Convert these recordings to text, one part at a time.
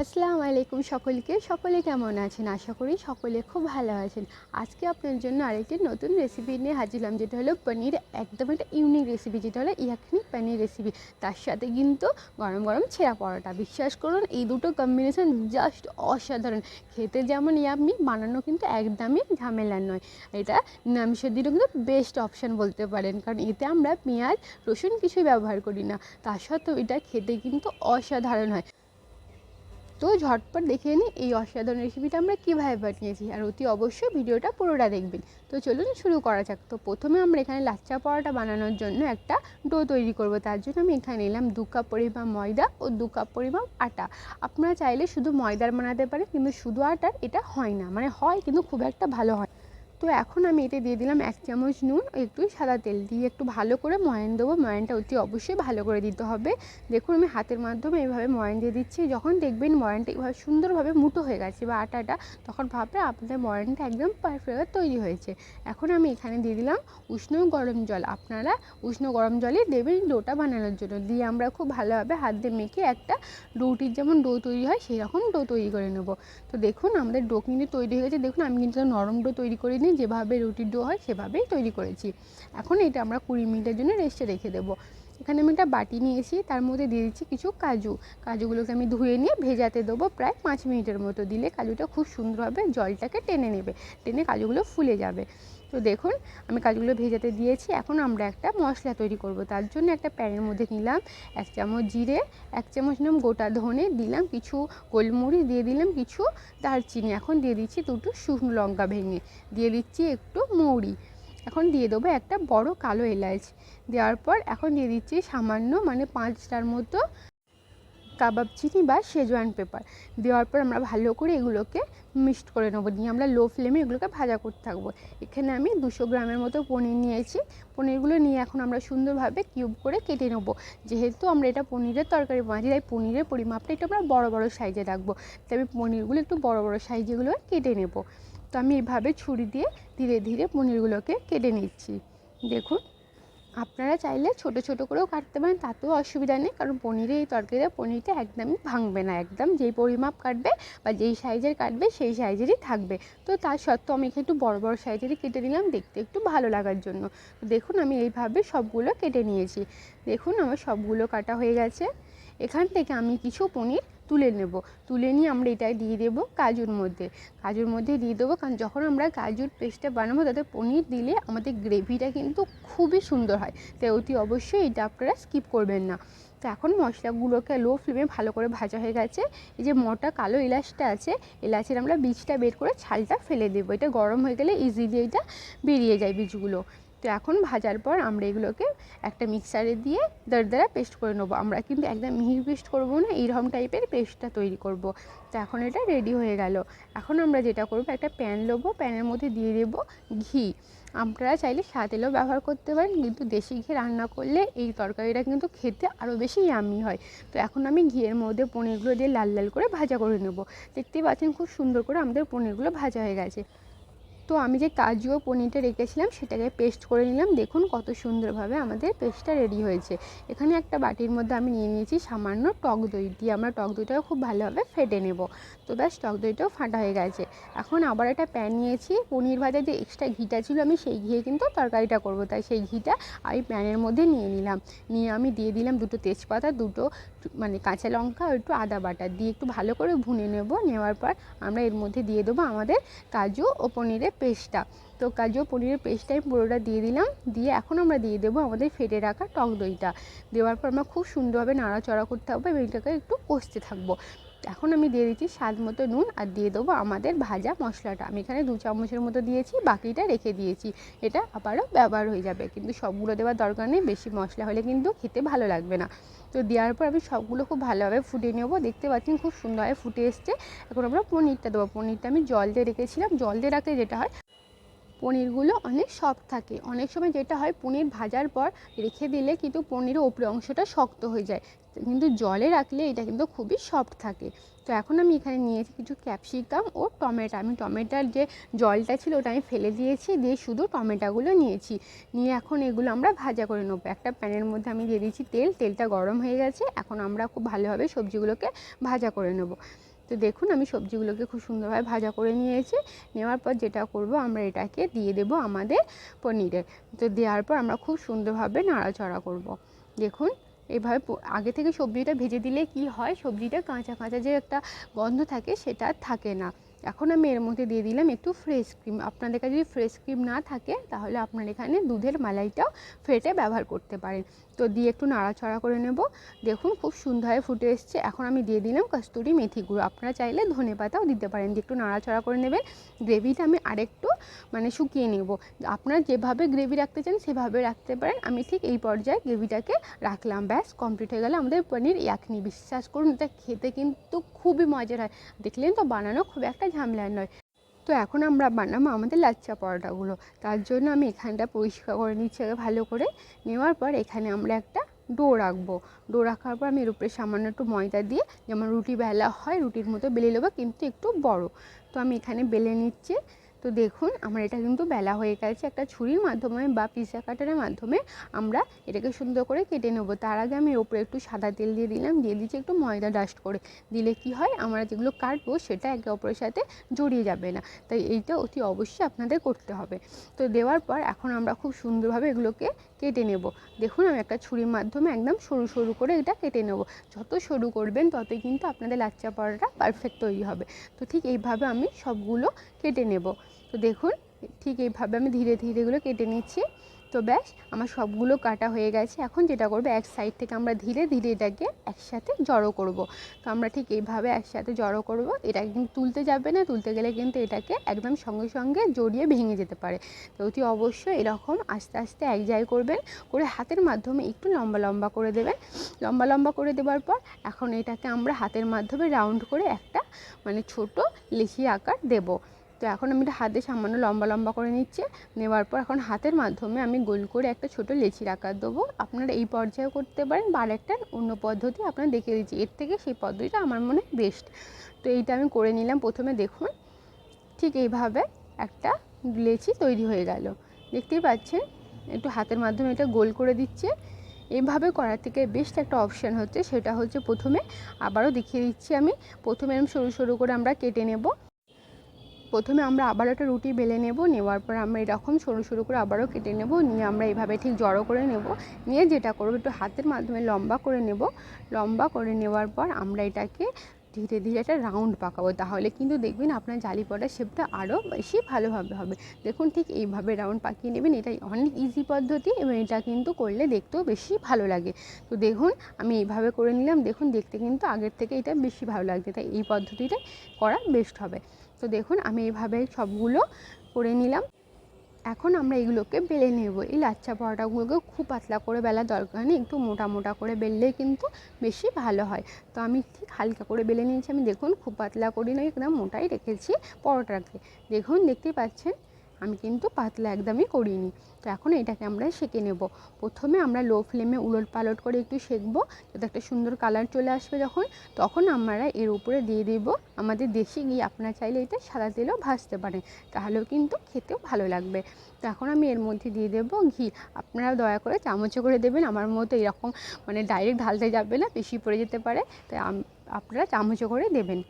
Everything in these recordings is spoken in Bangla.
আসসালামু আলাইকুম সকলে কেমন আছেন? আশা করি সকলে খুব ভালো আছেন। আজকে আপনার জন্য আরেকটি নতুন রেসিপি নিয়ে হাজির হলাম, যেটা হলো পনির। একদম একটা ইউনিক রেসিপি, যেটা হলো ইয়াখনি পনির রেসিপি। তার সাথে কিন্তু গরম গরম ছেঁড়া পরোটা। বিশ্বাস করুন, এই দুটো কম্বিনেশন জাস্ট অসাধারণ। খেতে যেমন ইয়াম্মি, বানানো কিন্তু একদমই ঝামেলার নয়। এটা নিরামিষের দিনও কিন্তু বেস্ট অপশান বলতে পারেন, কারণ এতে আমরা পেঁয়াজ রসুন কিছুই ব্যবহার করি না। তার সত্ত্বেও এটা খেতে কিন্তু অসাধারণ হয়। তো ঝটপট দেখে নিই এই অসাধারণ রেসিপিটা আমরা কীভাবে বানিয়েছি, আর অতি অবশ্যই ভিডিওটা পুরোটা দেখবেন। তো চলুন শুরু করা যাক। তো প্রথমে আমরা এখানে লাচ্চা পরোটা বানানোর জন্য একটা ডো তৈরি করব। তার জন্য আমি এখানে নিলাম 2 কাপ পরিমাণ ময়দা ও 2 কাপ পরিমাণ আটা। আপনারা চাইলে শুধু ময়দার বানাতে পারেন, কিন্তু শুধু আটার এটা হয় না, মানে হয় কিন্তু খুব একটা ভালো হয়। তো এখন আমি এতে দিয়ে দিলাম 1 চামচ নুন, একটু সাদা তেল দিয়ে একটু ভালো করে ময়ান দেবো। ময়ানটা অতি অবশ্যই ভালো করে দিতে হবে। দেখুন আমি হাতের মাধ্যমে এইভাবে ময়ান দিয়ে দিচ্ছি। যখন দেখবেন ময়ানটা এইভাবে সুন্দরভাবে মুঠো হয়ে গেছে বা আটাটা, তখন ভাববে আপনাদের ময়ানটা একদম পারফেক্ট তৈরি হয়েছে। এখন আমি এখানে দিয়ে দিলাম উষ্ণ গরম জল। আপনারা উষ্ণ গরম জলই দেবেন ডোটা বানানোর জন্য। দিয়ে আমরা খুব ভালোভাবে হাত দিয়ে মেখে একটা রুটির যেমন ডো তৈরি হয় সেই রকম ডো তৈরি করে নেব। তো দেখুন আমাদের ডো কিন্তু তৈরি হয়ে গেছে। দেখুন আমি কিন্তু নরম ডো তৈরি করিনি, যেভাবে রুটির ডো হয় সেভাবেই তৈরি করেছি। এখন এটা আমরা 20 মিনিটের জন্য রেস্টে রেখে দেবো। এখানে আমি একটা বাটি নিয়েছি, তার মধ্যে দিয়ে দিচ্ছি কিছু কাজুগুলোকে আমি ধুয়ে নিয়ে ভেজাতে দেবো প্রায় 5 মিনিটের মতো। দিলে কাজুটা খুব সুন্দরভাবে জলটাকে টেনে নেবে, টেনে কাজুগুলো ফুলে যাবে। তো দেখুন আমি কাজুগুলো ভেজাতে দিয়েছি। এখন আমরা একটা মশলা তৈরি করব। তার জন্য একটা প্যানের মধ্যে নিলাম 1 চামচ জিরে, 1 চামচ নিলাম গোটা ধনে, দিলাম কিছু গোলমরিচ, দিয়ে দিলাম কিছু দারচিনি। এখন দিয়ে দিচ্ছি 2টো শুকনো লঙ্কা ভেঙে, দিয়ে দিচ্ছি একটু মৌরি। এখন দিয়ে দেবো একটা বড় কালো এলাচ। দেওয়ার পর এখন দিয়ে দিচ্ছি সামান্য, মানে 5টার মতো কাবাব চিনি বা শেজওয়ান পেপার। দেওয়ার পর আমরা ভালো করে এগুলোকে মিক্সড করে নেবো। নিয়ে আমরা লো ফ্লেমে এগুলোকে ভাজা করতে থাকবো। এখানে আমি 200 গ্রামের মতো পনির নিয়েছি। পনিরগুলো নিয়ে এখন আমরা সুন্দরভাবে কিউব করে কেটে নেবো। যেহেতু আমরা এটা পনিরের তরকারি বানাচ্ছি, তাই পনিরের পরিমাপটা একটু আমরা বড় বড় সাইজে রাখবো। তাই আমি পনিরগুলো একটু বড় বড় সাইজেগুলো কেটে নেব। তো আমি এভাবে ছুরি দিয়ে ধীরে ধীরে পনিরগুলোকে কেটে নিচ্ছি। দেখুন আপনারা চাইলে ছোট ছোট করেও কাটতে পারেন, তাতেও অসুবিধা নেই, কারণ পনিরের এই তরকারিতে পনিরটা একদমই ভাঙবে না। একদম যেই পরিমাপ কাটবে বা যেই সাইজের কাটবে সেই সাইজেরই থাকবে। তো তার সত্ত্বেও আমি একটু বড় বড় সাইজেরই কেটে নিলাম, দেখতে একটু ভালো লাগার জন্য। দেখুন আমি এইভাবে সবগুলো কেটে নিয়েছি। দেখুন আমার সবগুলো কাটা হয়ে গেছে। এখান থেকে আমি কিছু পনির তুলে নেব। তুলে নিয়ে আমরা এটা দিয়ে দেবো কাজুর মধ্যে দিয়ে দেবো, কারণ যখন আমরা কাজুর পেস্টটা বানাবো তাতে পনির দিলে আমাদের গ্রেভিটা কিন্তু খুবই সুন্দর হয়। তাই অতি অবশ্যই এটা আপনারা স্কিপ করবেন না। তো এখন মশলাগুলোকে লো ফ্লেমে ভালো করে ভাজা হয়ে গেছে। এই যে মোটা কালো এলাচটা আছে, এলাচের আমরা বীজটা বের করে ছালটা ফেলে দেবো। এটা গরম হয়ে গেলে ইজিলি এটা বেরিয়ে যায় বীজগুলো। তো এখন ভাজার পর আমরা এগুলোকে একটা মিক্সারে দিয়ে দরদরা পেস্ট করে নেবো। আমরা কিন্তু একদম মিহি পেস্ট করব না, এইরকম টাইপের পেস্টটা তৈরি করব। তো এখন এটা রেডি হয়ে গেল। এখন আমরা যেটা করব, একটা প্যান নেবো, প্যানের মধ্যে দিয়ে দেবো ঘি। আপনারা চাইলে সাদা তেলও ব্যবহার করতে পারেন, কিন্তু দেশি ঘি রান্না করলে এই তরকারিটা কিন্তু খেতে আরও বেশি ইয়াম্মি হয়। তো এখন আমি ঘিয়ের মধ্যে পনিরগুলো দিয়ে লাল লাল করে ভাজা করে নেব। দেখতেই পাচ্ছেন খুব সুন্দর করে আমাদের পনিরগুলো ভাজা হয়ে গেছে। তো আমি যে কাজু ও পনিরটা রেখেছিলাম সেটাকে পেস্ট করে নিলাম। দেখুন কত সুন্দরভাবে আমাদের পেস্টটা রেডি হয়েছে। এখানে একটা বাটির মধ্যে আমি নিয়ে নিয়েছি সামান্য টক দই। দিয়ে আমরা টক দইটাও খুব ভালোভাবে ফেটে নেব। তো ব্যাস টক দইটাও ফাটা হয়ে গেছে। এখন আবার একটা প্যান নিয়েছি, পনির ভাজার যে এক্সট্রা ঘিটা ছিল আমি সেই ঘিয়ে কিন্তু তরকারিটা করব, তাই সেই ঘিটা আমি প্যানের মধ্যে নিয়ে নিলাম। নিয়ে আমি দিয়ে দিলাম 2টো তেজপাতা, 2টো মানে কাঁচা লঙ্কা আর একটু আদা বাটা দিয়ে একটু ভালো করে ভুনে নেব। নেওয়ার পর আমরা এর মধ্যে দিয়ে দেবো আমাদের কাজু ও পনিরের পেস্টটা। তো কাজু ও পনিরের পেস্টটা আমি পুরোটা দিয়ে দিলাম। দিয়ে এখন আমরা দিয়ে দেবো আমাদের ফেটে রাখা টক দইটা। দেওয়ার পর আমরা খুব সুন্দরভাবে নাড়াচাড়া করতে থাকবো এবং এটাকে একটু কষতে থাকবো। এখন আমি দিয়ে দিচ্ছি স্বাদ মতো নুন, আর দিয়ে দেবো আমাদের ভাজা মশলাটা। আমি এখানে 2 চামচের মতো দিয়েছি, বাকিটা রেখে দিয়েছি। এটা আবারও ব্যবহার হয়ে যাবে, কিন্তু সবগুলো দেওয়ার দরকার নেই, বেশি মশলা হলে কিন্তু খেতে ভালো লাগবে না। তো দেওয়ার পর আমি সবগুলো খুব ভালোভাবে ফুটিয়ে নেব। দেখতে পাচ্ছেন খুব সুন্দরভাবে ফুটে এসছে। এখন আমরা পনিরটা দেবো। পনিরটা আমি জল দিয়ে রেখেছিলাম। জল দিয়ে রাখলে যেটা হয়, পনিরগুলো অনেক সফট থাকে। অনেক সময় যেটা হয়, পনির ভাজার পর রেখে দিলে কিন্তু পনিরের ওপরের অংশটা শক্ত হয়ে যায়, কিন্তু জলে রাখলে এটা কিন্তু খুবই সফট থাকে। তো এখন আমি এখানে নিয়েছি কিছু ক্যাপসিকাম ও টমেটো। আমি টমেটোর যে জলটা ছিল ওটা আমি ফেলে দিয়েছি, দিয়ে শুধু টমেটোগুলো নিয়েছি। নিয়ে এখন এগুলো আমরা ভাজা করে নেবো। একটা প্যানের মধ্যে আমি দিয়ে দিয়েছি তেল, তেলটা গরম হয়ে গেছে। এখন আমরা খুব ভালোভাবে সবজিগুলোকে ভাজা করে নেব। তো দেখুন আমি সবজিগুলোকে খুব সুন্দরভাবে ভাজা করে নিয়েছি। নেওয়ার পর যেটা করব, আমরা এটাকে দিয়ে দেব আমাদের পনিরে। তো দেওয়ার পর আমরা খুব সুন্দরভাবে নাড়াচাড়া করব। দেখুন এভাবে আগে থেকে সবজিটা ভেজে দিলে কি হয়, সবজিটা কাঁচা কাঁচা যে একটা গন্ধ থাকে সেটা আর থাকে না। এখন আমি এর মধ্যে দিয়ে দিলাম একটু ফ্রেশ ক্রিম। আপনাদের কাছে যদি ফ্রেশ ক্রিম না থাকে তাহলে আপনার এখানে দুধের মালাইটাও ফেটে ব্যবহার করতে পারেন। তো দিয়ে একটু নাড়াচাড়া করে নেব। দেখুন খুব সুন্দরভাবে ফুটে এসছে। এখন আমি দিয়ে দিলাম কস্তুরি মেথি গুঁড়ো, আপনারা চাইলে ধনেপাতাও দিতে পারেন। দিয়ে একটু নাড়াচাড়া করে নেবেন। গ্রেভিটা আমি আরেকটু শুকিয়ে নেব। আপনারা যেভাবে গ্রেভি রাখতে চান সেভাবে রাখতে পারেন। আমি ঠিক এই পর্যায়ে গ্রেভিটাকে রাখলাম। ব্যাস কমপ্লিট হয়ে গেল আমাদের পনির ইয়াখনি। বিশ্বাস করুন এটা খেতে কিন্তু খুবই মজার হয়। দেখলেন তো, বানানো খুব একটা ঝামেলার নয়। তো এখন আমরা বানাবো আমাদের লাচ্চা পরোটাগুলো। তার জন্য আমি এখানটা পরিষ্কার করে নিচ্ছি আগে ভালো করে। নেওয়ার পর এখানে আমরা একটা ডো রাখবো। ডো রাখার পর আমি এর উপরে সামান্য একটু ময়দা দিয়ে, যেমন রুটি বেলা হয় রুটির মতো বেলে নেবো, কিন্তু একটু বড়। তো আমি এখানে বেলে নিচ্ছি। তো দেখুন আমার এটা কিন্তু বেলা হয়ে গেছে। একটা ছুরির মাধ্যমে বা পিৎজা কাটারের মাধ্যমে আমরা এটাকে সুন্দর করে কেটে নেব। তার আগে আমি ওপরে একটু সাদা তেল দিয়ে দিলাম, দিয়ে দিচ্ছি একটু ময়দা ডাস্ট করে। দিলে কি হয়, আমরা যেগুলো কাটবো সেটা একে অপরের সাথে জড়িয়ে যাবে না। তাই এইটা অতি অবশ্যই আপনাদের করতে হবে। তো দেওয়ার পর এখন আমরা খুব সুন্দরভাবে এগুলোকে কেটে নেব। দেখুন আমি একটা ছুরির মাধ্যমে একদম সরু সরু করে এটা কেটে নেব। যত সরু করবেন ততই কিন্তু আপনাদের লাচ্চা পরোটা পারফেক্ট তৈরি হবে। তো ঠিক এইভাবে আমি সবগুলো কেটে নেব। তো দেখুন ঠিক এইভাবে আমি ধীরে ধীরে এগুলো কেটে নিচ্ছি। তো ব্যাস আমার সবগুলো কাটা হয়ে গেছে। এখন যেটা করবো, এক সাইড থেকে আমরা ধীরে ধীরে এটাকে একসাথে জড়ো করব। তো আমরা ঠিক এইভাবে একসাথে জড়ো করব। এটা কিন্তু তুলতে যাবে না, তুলতে গেলে কিন্তু এটাকে একদম সঙ্গে সঙ্গে জড়িয়ে ভেঙে যেতে পারে। তো অতি অবশ্যই এরকম আস্তে আস্তে এক জায়গায় করবেন, করে হাতের মাধ্যমে একটু লম্বা লম্বা করে দেবেন। লম্বা লম্বা করে দেওয়ার পর এখন এটাকে আমরা হাতের মাধ্যমে রাউন্ড করে একটা ছোট লেচি আকার দেব। তো এখন আমি এটা হাতে সামান্য লম্বা লম্বা করে নিচ্ছি। নেওয়ার পর এখন হাতের মাধ্যমে আমি গোল করে একটা ছোট লেচির আকার দেবো। আপনারা এই পর্যায়ে করতে পারেন বা আরেকটা অন্য পদ্ধতি আপনারা দেখিয়ে দিচ্ছি। এর থেকে সেই পদ্ধতিটা আমার মনে হয় বেস্ট। তো এইটা আমি করে নিলাম প্রথমে। দেখুন ঠিক এইভাবে একটা লেচি তৈরি হয়ে গেল। দেখতেই পাচ্ছেন, একটু হাতের মাধ্যমে এটা গোল করে দিচ্ছে। এইভাবে করার থেকে বেস্ট একটা অপশান হচ্ছে, সেটা হচ্ছে প্রথমে আবারও দেখিয়ে দিচ্ছি আমি। প্রথমে এরকম সরু সরু করে আমরা কেটে নেব। প্রথমে আমরা আবার একটা রুটি বেলে নেব। নেওয়ার পর আমরা এরকম সরু সরু করে আবারও কেটে নেব। নিয়ে আমরা এইভাবে ঠিক জড়ো করে নেব। নিয়ে যেটা করবো, একটু হাতের মাধ্যমে লম্বা করে নেব। লম্বা করে নেওয়ার পর আমরা এটাকে ধীরে ধীরে একটা রাউন্ড পাকাবো। তাহলে কিন্তু দেখবেন আপনার জালি পরোটার শেপটা আরও বেশি ভালোভাবে হবে। দেখুন ঠিক এইভাবে রাউন্ড পাকিয়ে নেবেন। এটা অনেক ইজি পদ্ধতি এবং এটা কিন্তু করলে দেখতেও বেশি ভালো লাগে। তো দেখুন আমি এইভাবে করে নিলাম। দেখুন দেখতে কিন্তু আগের থেকে এটা বেশি ভালো লাগছে। তাই এই পদ্ধতিটাই করা বেস্ট হবে। তো দেখুন আমি এইভাবে সবগুলো করে নিলাম। এখন আমরা এগুলোকে বেলে নেব। এই লাচ্চা পরোটাগুলোকে খুব পাতলা করে বেলার দরকার নেই, একটু মোটা মোটা করে বেললেই কিন্তু বেশি ভালো হয়। তো আমি ঠিক হালকা করে বেলে নিয়েছি। আমি দেখুন খুব পাতলা করি না, একদম মোটাই রেখেছি পরোটাকে। দেখুন দেখতেই পাচ্ছেন আমি কিন্তু পাতলা একদমই করিনি। তো এখন এটাকে আমরা সেঁকে নেব। প্রথমে আমরা লো ফ্লেমে উলট পালট করে একটু সেঁকবো, যাতে একটা সুন্দর কালার চলে আসবে। তখন আমরা এর উপরে দিয়ে দেব আমাদের দেশি ঘি। আপনারা চাইলে এটা সাদা তেলেও ভাজতে পারেন, তাহলেও কিন্তু খেতেও ভালো লাগবে। তো এখন আমি এর মধ্যে দিয়ে দেব ঘি। আপনারা দয়া করে চামচে করে দেবেন, আমার মতো এরকম ডাইরেক্ট ঢালতে যাবে না, বেশি পড়ে যেতে পারে। তাই আপনারা চামচে করে দেবেন।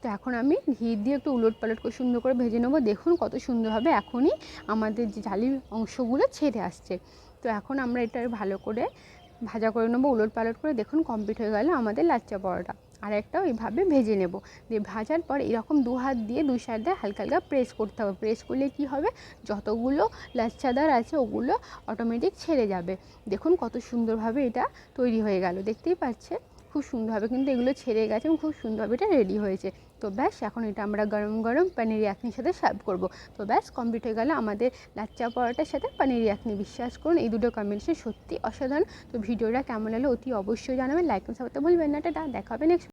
তো এখন আমি ঘি দিয়ে একটু উলট পালট করে সুন্দর করে ভেজে নেবো। দেখুন কত সুন্দরভাবে এখনই আমাদের যে জালির অংশগুলো ছেড়ে আসছে। তো এখন আমরা এটা ভালো করে ভাজা করে নেবো উলট পালট করে। দেখুন কমপ্লিট হয়ে গেল আমাদের লাচ্চা পরোটা। আর একটাও এইভাবে ভেজে নেব। দিয়ে ভাজার পর এরকম দু হাত দিয়ে দুই সাইডে হালকা হালকা প্রেস করতে হবে। প্রেস করলে কি হবে, যতগুলো লাচ্চাদার আছে ওগুলো অটোমেটিক ছেড়ে যাবে। দেখুন কত সুন্দরভাবে এটা তৈরি হয়ে গেল। দেখতেই পাচ্ছেন খুব সুন্দরভাবে কিন্তু এগুলো ছেড়ে গেছে এবং খুব সুন্দরভাবে এটা রেডি হয়েছে। তো ব্যাস এখন এটা আমরা গরম গরম পনির ইয়াখনির সাথে সার্ভ করব। তো ব্যাস কমপ্লিট হয়ে গেল আমাদের লাচ্চা পরোটার সাথে পনির ইয়াখনি। বিশ্বাস করুন এই দুটো কম্বিনেশন সত্যি অসাধারণ। তো ভিডিওটা কেমন লাগলো অতি অবশ্যই জানাবেন, লাইক করতে ভুলবেন না। টাটা, দেখা হবে নেক্সট।